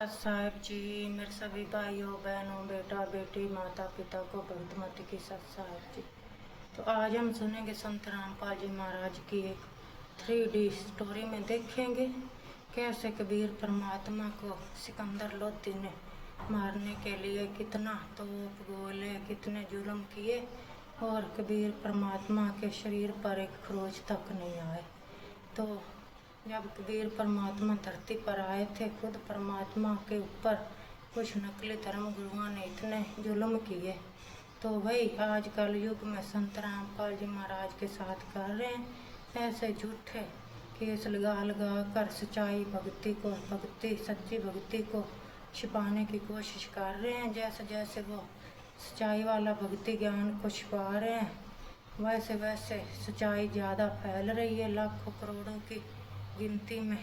साहब जी, मेरे सभी भाइयों बहनों बेटा बेटी माता पिता को भक्तमती की सत साहब जी। तो आज हम सुनेंगे संत रामपाल जी महाराज की एक 3D स्टोरी में देखेंगे कैसे कबीर परमात्मा को सिकंदर लोधी ने मारने के लिए कितना तोप गोले कितने जुल्म किए और कबीर परमात्मा के शरीर पर एक खरोच तक नहीं आए। तो जब कबीर परमात्मा धरती पर आए थे, खुद परमात्मा के ऊपर कुछ नकली धर्म गुरुओं ने इतने जुल्म किए। तो वही आज कल युग में संत रामपाल जी महाराज के साथ कर रहे हैं। ऐसे झूठे केस लगा लगा कर सच्चाई भक्ति सच्ची भक्ति को छिपाने की कोशिश कर रहे हैं। जैसे जैसे वो सच्चाई वाला भक्ति ज्ञान को छिपा रहे हैं, वैसे वैसे सच्चाई ज़्यादा फैल रही है। लाखों करोड़ों की गिनती में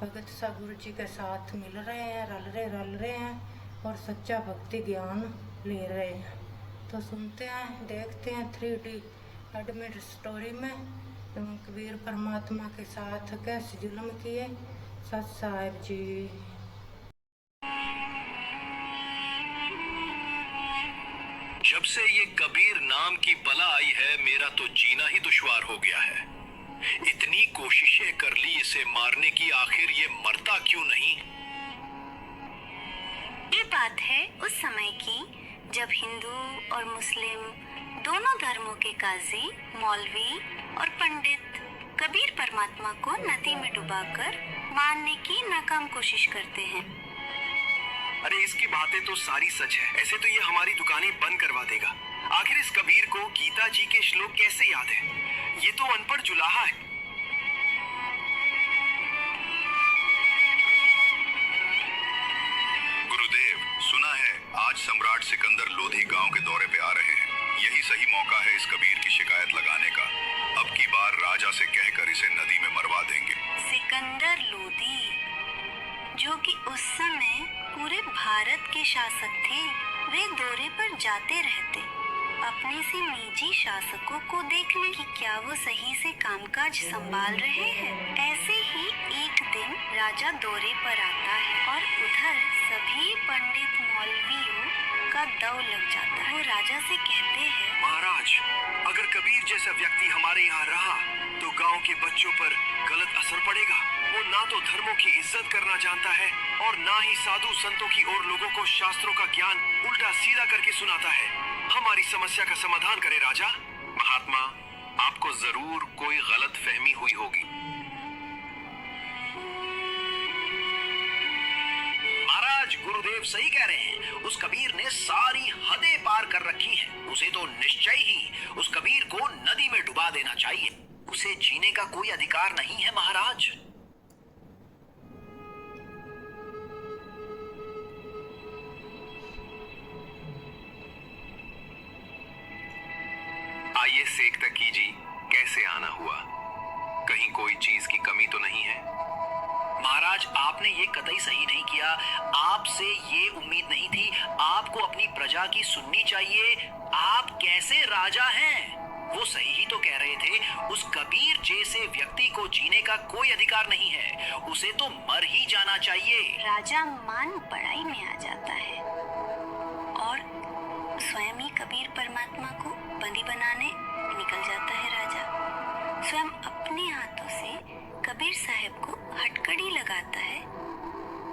भगत सा गुरु जी के साथ मिल रहे हैं, रल रहे हैं और सच्चा भक्ति ज्ञान ले रहे हैं। तो सुनते हैं, देखते हैं 3D एडमिट स्टोरी में कबीर परमात्मा के साथ कैसे जुल्म किए सत साहिब जी। जब से ये कबीर नाम की बला आई है, मेरा तो जीना ही दुश्वार हो गया है। इतनी कोशिशें कर ली इसे मारने की, आखिर ये मरता क्यों नहीं? ये बात है उस समय की जब हिंदू और मुस्लिम दोनों धर्मों के काजी, मौलवी और पंडित कबीर परमात्मा को नदी में डुबाकर मारने की नाकाम कोशिश करते हैं। अरे इसकी बातें तो सारी सच है। ऐसे तो ये हमारी दुकानें बंद करवा देगा। आखिर इस कबीर को गीता जी के श्लोक कैसे याद है? ये तो अनपढ़ जुलाहा है। गुरुदेव, सुना है आज सम्राट सिकंदर लोधी गांव के दौरे पे आ रहे हैं। यही सही मौका है इस कबीर की शिकायत लगाने का। अब की बार राजा से कहकर इसे नदी में मरवा देंगे। सिकंदर लोधी, जो कि उस समय पूरे भारत के शासक थे, वे दौरे पर जाते रहते अपने से निजी शासकों को देखने की क्या वो सही से कामकाज संभाल रहे हैं। ऐसे ही एक दिन राजा दौरे पर आता है और उधर सभी पंडित मौलवियों का दौर लग जाता है। वो राजा से कहते हैं, महाराज, अगर कबीर जैसा व्यक्ति हमारे यहाँ रहा तो गांव के बच्चों पर गलत असर पड़ेगा। वो ना तो धर्मों की इज्जत करना जानता है और ना ही साधु संतों की और लोगों को शास्त्रों का ज्ञान उल्टा सीधा करके सुनाता है। हमारी समस्या का समाधान करे राजा। महात्मा, आपको जरूर कोई गलत फहमी हुई होगी। महाराज, गुरुदेव सही कह रहे हैं। उस कबीर ने सारी हदें पार कर रखी हैं। उसे तो निश्चय ही उस कबीर को नदी में डुबा देना चाहिए। उसे जीने का कोई अधिकार नहीं है महाराज। आइए सेक तक कीजिए, कैसे आना हुआ? कहीं कोई चीज की कमी तो नहीं है? महाराज, आपने ये कतई सही नहीं किया। आपसे ये उम्मीद नहीं थी। आपको अपनी प्रजा की सुननी चाहिए। आप कैसे राजा हैं? वो सही ही तो कह रहे थे। उस कबीर जैसे व्यक्ति को जीने का कोई अधिकार नहीं है। उसे तो मर ही जाना चाहिए। राजा मान बड़ाई में आ जाता है और स्वयं ही कबीर परमात्मा को बंदी बनाने निकल जाता है। राजा स्वयं अपने हाथों से कबीर साहब को हथकड़ी लगाता है,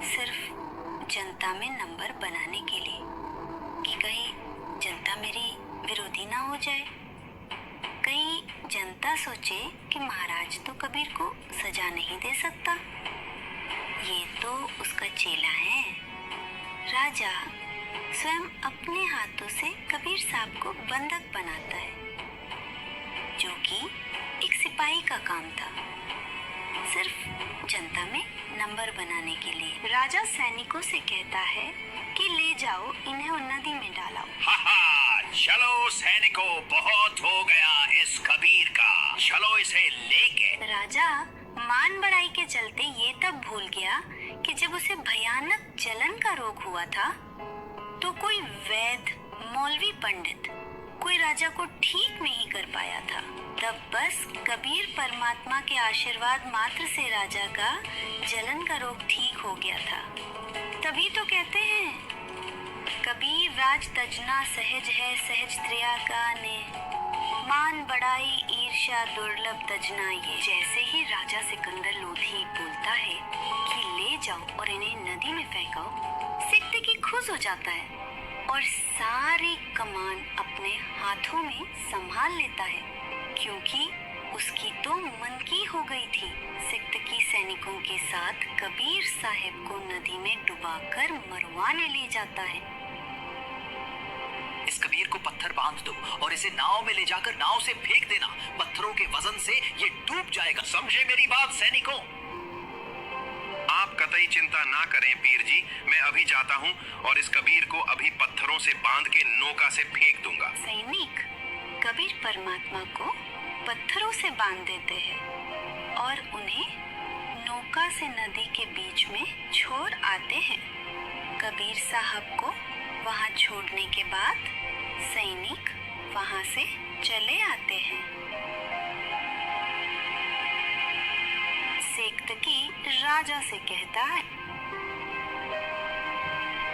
सिर्फ जनता में नंबर बनाने के लिए कि कहीं जनता मेरी विरोधी ना हो जाए। कहीं जनता सोचे कि महाराज तो कबीर को सजा नहीं दे सकता, ये तो उसका चेला है। राजा स्वयं अपने हाथों से कबीर साहब को बंधक बनाता है, जो कि एक सिपाही का काम था, सिर्फ जनता में नंबर बनाने के लिए। राजा सैनिकों से कहता है कि ले जाओ इन्हें और नदी में डालाओ। चलो सैनिकों, बहुत हो गया इस कबीर का। चलो इसे लेके। राजा मान बड़ाई के चलते ये तब भूल गया कि जब उसे भयानक जलन का रोग हुआ था तो कोई वैद्य, मौलवी, पंडित कोई राजा को ठीक नहीं कर पाया था। तब बस कबीर परमात्मा के आशीर्वाद मात्र से राजा का जलन का रोग ठीक हो गया था। तभी तो कहते हैं कबीर राज तजना सहज है सहज त्रिया गाने, मान बड़ाई ईर्ष्या दुर्लभ तजना ये। जैसे ही राजा सिकंदर लोधी बोलता है कि ले जाओ और इन्हें नदी में फेंकाओ, सिकंदर खुश हो जाता है और सारी कमान अपने हाथों में संभाल लेता है, क्योंकि उसकी तो मन की हो गई थी। सिकंदर सैनिकों के साथ कबीर साहब को नदी में डुबाकर मरवाने ले जाता है। इस कबीर को पत्थर बांध दो और इसे नाव में ले जाकर नाव से फेंक देना। पत्थरों के वजन से ये डूब जाएगा। समझे मेरी बात सैनिकों? आप कतई चिंता ना करें पीर जी, मैं अभी जाता हूँ और इस कबीर को अभी पत्थरों से बांध के नौका से फेंक दूंगा। सैनिक कबीर परमात्मा को पत्थरों से बांध देते हैं और उन्हें नौका से नदी के बीच में छोड़ आते हैं। कबीर साहब को वहां छोड़ने के बाद सैनिक वहां से चले आते हैं। सेक्तकी राजा से कहता है,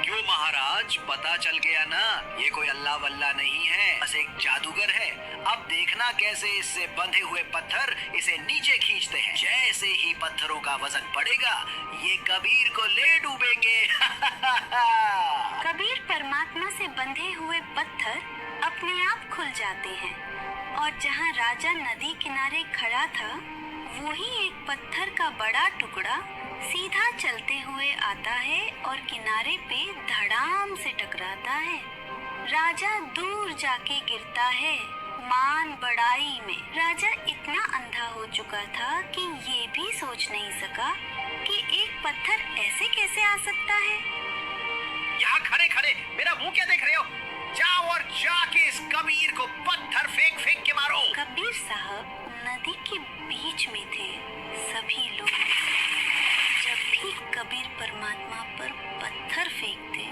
क्यों महाराज, पता चल गया ना, ये कोई अल्लाह वल्ला नहीं है, बस एक जादूगर है। अब देखना कैसे इससे बंधे हुए पत्थर इसे नीचे खींचते हैं। जैसे ही पत्थरों का वजन बढ़ेगा, ये कबीर को ले डूबेंगे। कबीर परमात्मा से बंधे हुए पत्थर अपने आप खुल जाते हैं और जहां राजा नदी किनारे खड़ा था, वही एक पत्थर का बड़ा टुकड़ा सीधा चलते हुए आता है और किनारे पे धड़ाम से टकराता है। राजा दूर जाके गिरता है मान बड़ाई में। राजा इतना अंधा हो चुका था कि ये भी सोच नहीं सका कि एक पत्थर ऐसे कैसे आ सकता है। यहाँ खड़े खड़े मेरा मुंह क्या देख रहे हो? जाओ और जाके इस कबीर को पत्थर फेंक फेंक के मारो। कबीर साहब नदी के बीच में थे। सभी लोग जब भी कबीर परमात्मा पर पत्थर फेंकते,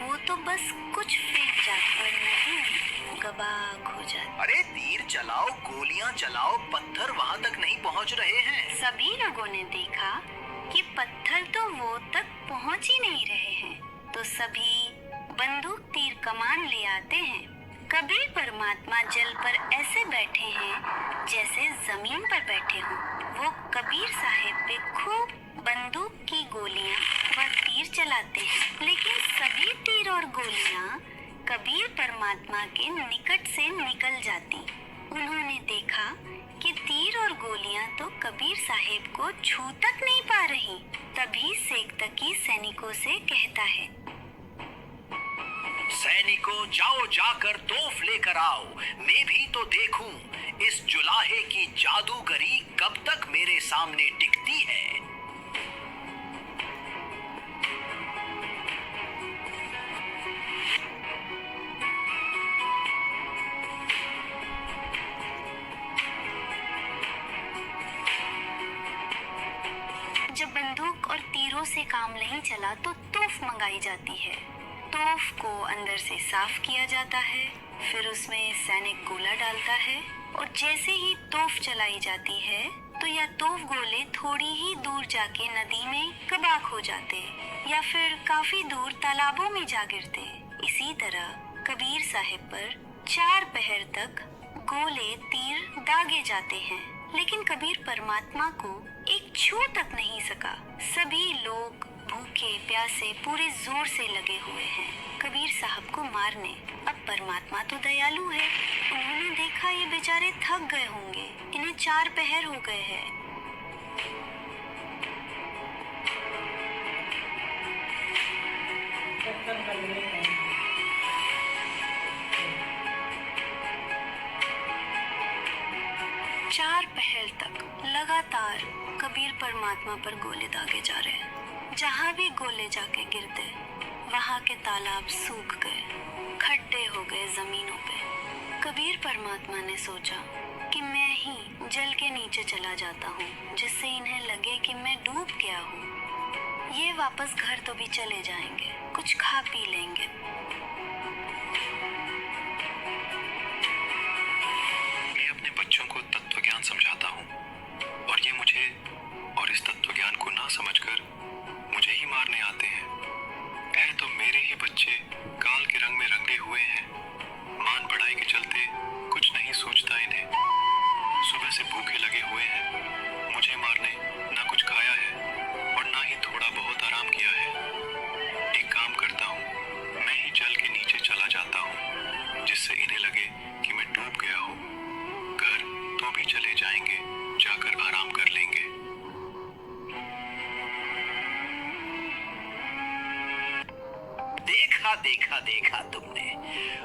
वो तो बस कुछ फेंक जाकर नदी में गबाग हो जाते। अरे तीर चलाओ, गोलियां चलाओ, पत्थर वहां तक नहीं पहुंच रहे हैं। सभी लोगों ने देखा कि पत्थर तो वो तक पहुंच ही नहीं रहे हैं, तो सभी बंदूक तीर कमान ले आते हैं। कबीर परमात्मा जल पर ऐसे बैठे हैं जैसे जमीन पर बैठे हों। वो कबीर साहिब पे खूब बंदूक की गोलियां व तीर चलाते हैं, लेकिन सभी तीर और गोलियां कबीर परमात्मा के निकट से निकल जाती। उन्होंने देखा कि तीर और गोलियां तो कबीर साहिब को छू तक नहीं पा रही। तभी सेक्तकी सैनिकों से कहता है, सैनिकों जाओ जाकर तोफ लेकर आओ, मैं भी तो देखूं इस जुलाहे की जादूगरी कब तक मेरे सामने टिकती है। जब बंदूक और तीरों से काम नहीं चला तो तोफ मंगाई जाती है। तोफ को अंदर से साफ किया जाता है, फिर उसमें सैनिक गोला डालता है और जैसे ही तोफ चलाई जाती है तो या तोफ गोले थोड़ी ही दूर जाके नदी में कबाक हो जाते या फिर काफी दूर तालाबों में जा गिरते। इसी तरह कबीर साहिब पर 4 पहर तक गोले तीर दागे जाते हैं, लेकिन कबीर परमात्मा को एक छू तक नहीं सका। सभी लोग भूखे प्यासे पूरे जोर से लगे हुए हैं कबीर साहब को मारने। अब परमात्मा तो दयालु है, उन्होंने देखा ये बेचारे थक गए होंगे, इन्हें 4 पहर हो गए हैं। चार पहर तक लगातार कबीर परमात्मा पर गोले दागे जा रहे हैं। जहाँ भी गोले जाके गिरते, वहाँ के तालाब सूख गए, खड्डे हो गए जमीनों पे। कबीर परमात्मा ने सोचा कि मैं ही जल के नीचे चला जाता हूँ, जिससे इन्हें लगे कि मैं डूब गया हूँ। ये वापस घर तो भी चले जाएंगे, कुछ खा पी लेंगे। मैं अपने बच्चों को तत्व ज्ञान समझाता हूँ और ये मुझे और इस तत्व ज्ञान को ना समझकर मुझे ही मारने आते हैं। देखा देखा तुमने,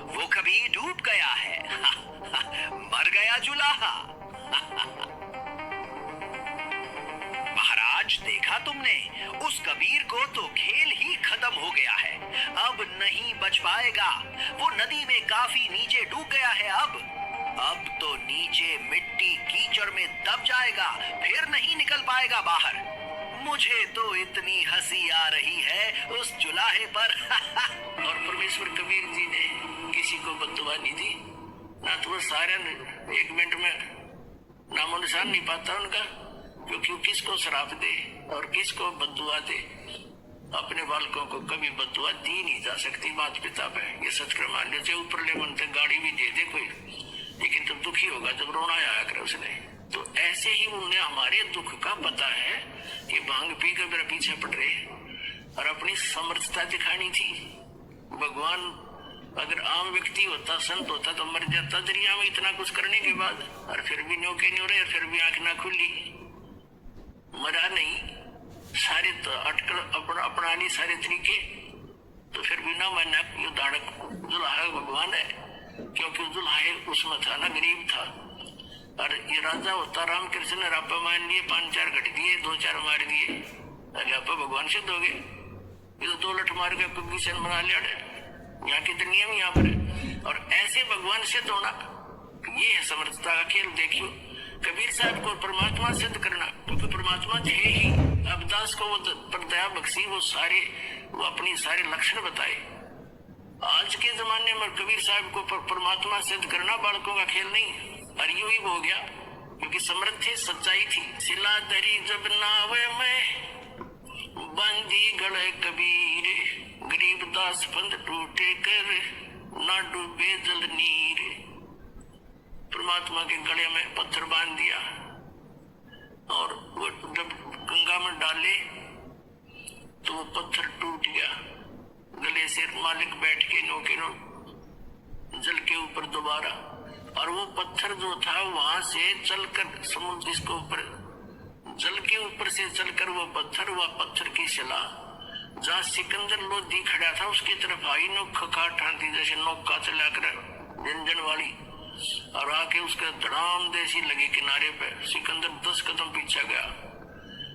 वो कभी डूब गया है। मर गया जुलाहा। महाराज देखा तुमने, उस कबीर को तो खेल ही खत्म हो गया है, अब नहीं बच पाएगा। वो नदी में काफी नीचे डूब गया है। अब तो नीचे मिट्टी कीचड़ में दब जाएगा, फिर नहीं निकल पाएगा बाहर। मुझे तो इतनी हंसी आ रही है उस जुलाहे पर। और परमेश्वर कबीर जी ने किसी को बददुआ नहीं दी, ना तो वो सारे 1 मिनट में नामो निशान नहीं पाता उनका, क्योंकि वो किसको श्राप दे और किसको बददुआ दे, अपने बालकों को कभी बददुआ दी नहीं जा सकती माता पिता पे। ये सच मान लो, चाहे ऊपर ले मनते गाड़ी भी दे दे कोई, लेकिन जब दुखी होगा, जब रोना आया करे उसने, तो ऐसे ही उन्हें हमारे दुख का पता है कि भांग पी कर मेरा पीछे पड़ रहे और अपनी समर्थता दिखानी थी। भगवान अगर आम व्यक्ति होता, संत होता, तो मर जाता दरिया में इतना कुछ करने के बाद, और फिर भी न्योके नहीं हो रहे, और फिर भी आंख ना खुली। मरा नहीं, सारे तो अटकल अपना ली सारे तरीके, तो फिर भी ना माना ये दाड़क दुल्हा भगवान है, क्योंकि दुल्हा उसमें था ना, गरीब था। और ये राजा होता रामकृष्ण ने रापा मान लिए, 5-4 घट दिए, 2-4 मार दिए, अरे आप भगवान सिद्ध हो गए। ये तो 2 लठ मार के किशन बना लिया, यहाँ की तो नियम यहाँ पर है। और ऐसे भगवान सिद्ध होना, ये है समर्थता का खेल। देखियो कबीर साहब को परमात्मा सिद्ध करना, क्योंकि परमात्मा थे ही। अब दास को वो दया बख्शी, वो अपनी सारे लक्षण बताए। आज के जमाने में कबीर साहब को परमात्मा सिद्ध करना बालकों का खेल नहीं, और यूं ही हो गया, क्योंकि समृद्ध थी, सच्चाई थी। सिला दरी जब नावे में बंदी गले कबीर, गरीब दास फंद टूटे कर ना डूबे जल नीर। परमात्मा के गले में पत्थर बांध दिया, और वो जब गंगा में डाले तो वो पत्थर टूट गया। गले से मालिक बैठ के नौके जल के ऊपर दोबारा, और वो पत्थर जो था वहां से चलकर समुद्र इसको ऊपर, जल के ऊपर से चलकर वो पत्थर की शिला जहाँ सिकंदर लोधी खड़ा था उसकी तरफ आई, नोक ठाती जैसे नौका चला कर झंझन वाली, और आके उसका धड़ाम जैसी लगी किनारे पे। सिकंदर 10 कदम पीछे गया,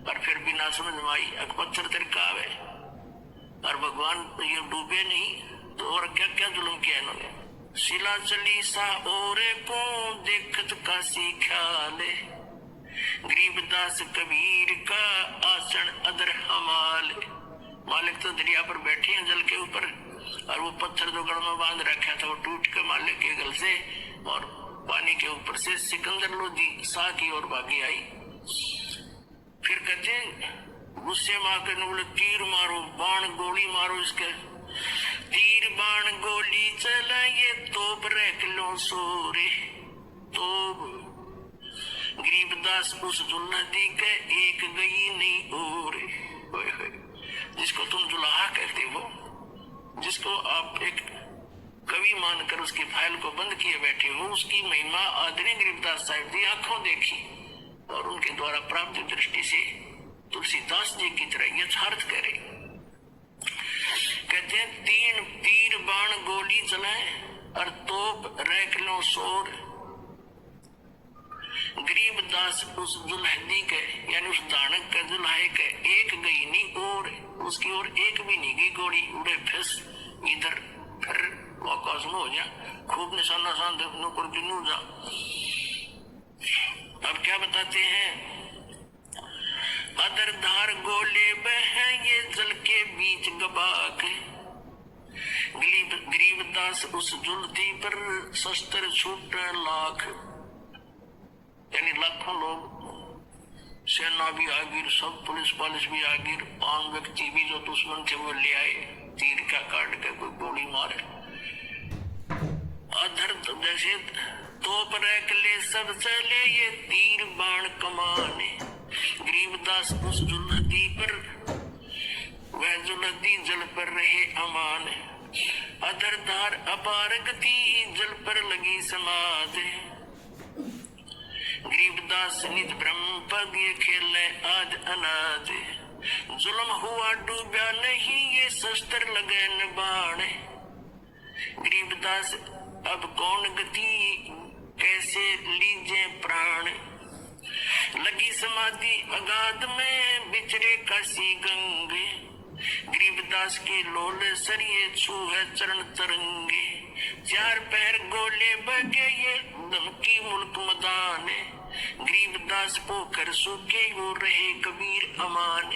और फिर भी ना समझ में आई, पत्थर तरीका आवे। और भगवान ये डूबे नहीं, तो और क्या क्या जुल्म किया इन्होंने। शिला चली सा ओरे को देखत का ख्याले, गरीबदास कबीर का आसन अदर हमाल। मालिक तो दरिया पर बैठे हैं जल के ऊपर, और वो पत्थर जो गढ़ में बांध रखा था वो टूट के मालिक के गल से और पानी के ऊपर से सिकंदर लोधी सा की ओर भागी आई। फिर कहते हैं गुस्से में आकर बोले तीर मारो, बाण गोली मारो इसके। तीर बाण गोली चला ये तोप रख लो सोरे, तोप। गरीबदास उस नदी के एक गई नहीं और। जिसको तुम जुलाहा कहते हो, जिसको आप एक कवि मानकर उसकी फाइल को बंद किए बैठे हो, उसकी महिमा आदरणीय गरीबदास साहिब जी आंखों देखी, और उनके द्वारा प्राप्त दृष्टि से तुलसीदास जी की तरह यथार्थ करे। कहते हैं तीर बाण गोली चलाए और तोप रख लो शोर। गरीबदास उस दुल्हदी के यानी उस दानक के दुल्हे के एक गई नहीं और, उसकी ओर एक भी नहीं गई गोली। उड़े फिस इधर फिर आकाश में हो जा, खूब निशाना सान नौकर जुनू जा। अब क्या बताते हैं, अदर धार गोले बह ये जल के बीच गबाक। गरीबदास उस जुलती पर शस्त्र छूट लाख, यानी लाखों लोग, सेना भी आ गिर, सब पुलिस भी आ गिर, आम व्यक्ति भी जो दुश्मन थे वो ले आए, तीर का काट के कोई गोली मारे। अधर जैसे तोप रख ले सब चले ये तीर बाण कमाने। गरीबदास उस जुलहदी पर, वह जुलहदी जल पर रहे अमान। अधर धार अपार गति जल पर लगी समाधि। गरीबदास नित ब्रह्म पद ये खेले आज अनाज। जुल्म हुआ डूबा नहीं ये शस्त्र लगे न बाण। गरीबदास अब कौन गति कैसे लीजे प्राण। लगी समाधि अगाध में बिचरे काशी गंगे। गरीबदास की लोल सरिये छू है चरण तरंगे। चार पैर गोले बगे ये धमकी मुल्क मदान। गरीबदास पोखर सूखे वो रहे कबीर अमान।